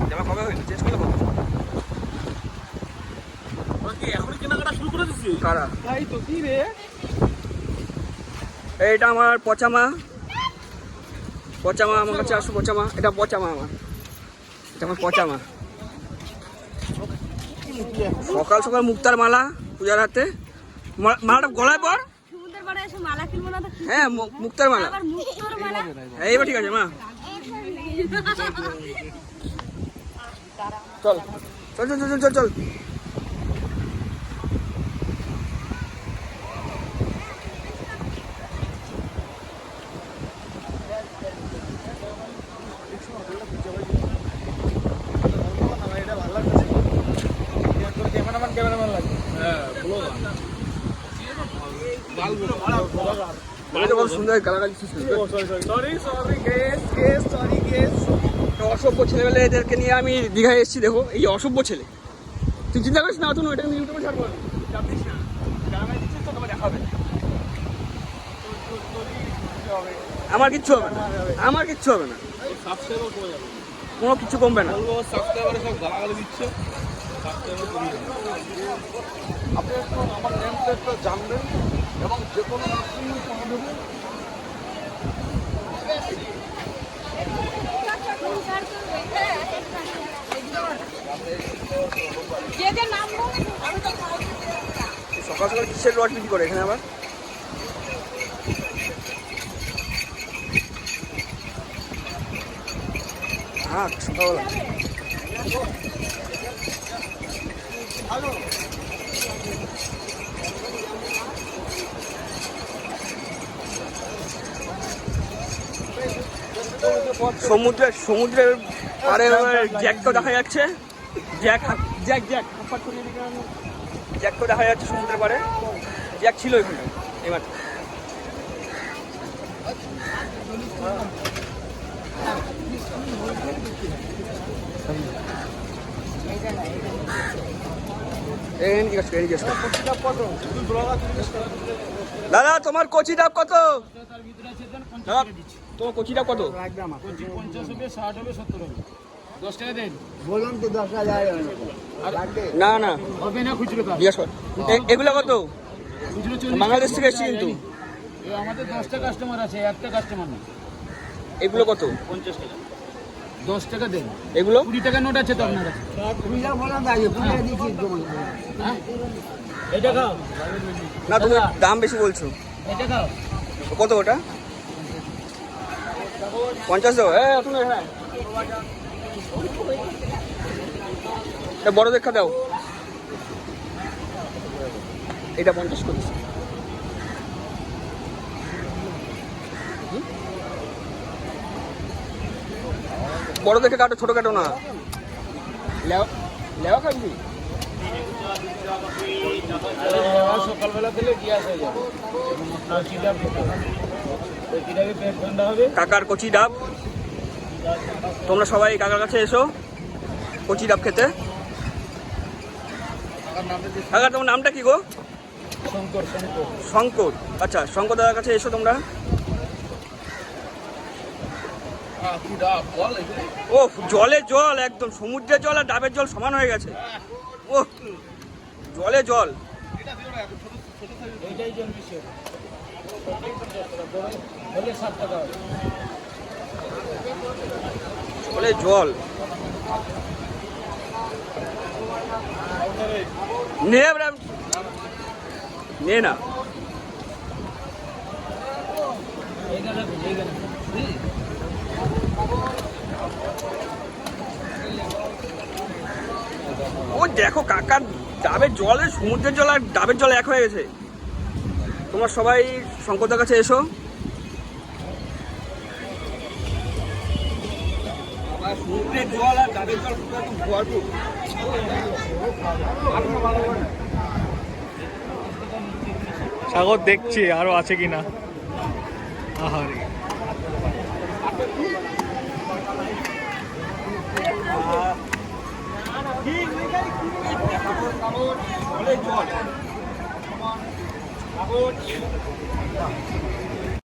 জামা কবে হইলো চেঞ্জ করলে কবে? এখন কেনাকাটা শুরু করে দিচ্ছি কারা? তাই তো কি রে এইটা আমার পচামা, পচামা আমার কাছে আসো, পচামা, এটা পচামা আমার, এটা আমার পচামা। সকাল সকাল মুক্তার মালা পূজার হাতে, মালাটা গলায় পর। হ্যাঁ মুক্তার মালা, এইবার ঠিক আছে মা, চল চল চল চল চল চল। ক্যামেরাম্যান লাগে সুন্দর গালাগালি। অসভ্য ছেলেবেলে এদেরকে নিয়ে আমি দীঘায় এসেছি। দেখো এই অসভ্য ছেলে, তুই চিন্তা করিস না, তুই এটা ইউটিউবে ছাড়বো, দেখাবে। আমার কিচ্ছু হবে না, আমার কিচ্ছু হবে না, কোনো কিছু কমবে না। আপনি একটু আমার নেম প্লেটটা জানবেন এবং যে কোনো সকাল সকাল কিসের রড বিক্রি করে এখানে আবার? হ্যাঁ সকালবেলা সমুদ্রের পারে জ্যাকটাও দেখা যাচ্ছে, জ্যাকটাও দেখা যাচ্ছে সমুদ্রের পারে। জ্যাক ছিল এখানে এবার। দাদা তোমার কচি ডাব কত? তোমার কচি ডাব কত? না না এগুলো কত? বাংলাদেশ থেকে এসছি কিন্তু আমাদের 10টা কাস্টমার আছে, একটা কাস্টমার না। এগুলো কত? 50 টাকা। 10 টাকা দেন। এগুলো 20 টাকা নোট আছে তো আপনার কাছে? এটা খাও না, তুমি দাম বেশি বলছো। এটা খাও কত ওটা? 50 দেবো। হ্যাঁ বড় দেখা দাও, এটা 50 করেছি। বড় দেখে কাটো, ছোট কাটো না। লেওয়া খাবি? সকালবেলা দিলে গ্যাস হয়ে যাবে। পেট ঠান্ডা হবে। কাকার কচি ডাব, তোমরা সবাই কাকার কাছে এসো কচি ডাব খেতে। কাকা তোমার নামটা কি গো? শঙ্কর। শঙ্কর, আচ্ছা শঙ্কর দাদার কাছে এসো তোমরা। ও জলে জল, একদম সমুদ্রের জল আর ডাবের জল সমান হয়ে গেছে। ও জলে জল, জলে জল। নে না ও দেখো কাকার ডাবের জল, সমুদ্রের জল আর ডাবের জল এক হয়ে গেছে। তোমরা সবাই শঙ্করদার কাছে এসো। সমুদ্রের জল আর ডাবের জল ভরপুর। সাগর দেখছি আরো আছে কিনা। আহারে কাগজ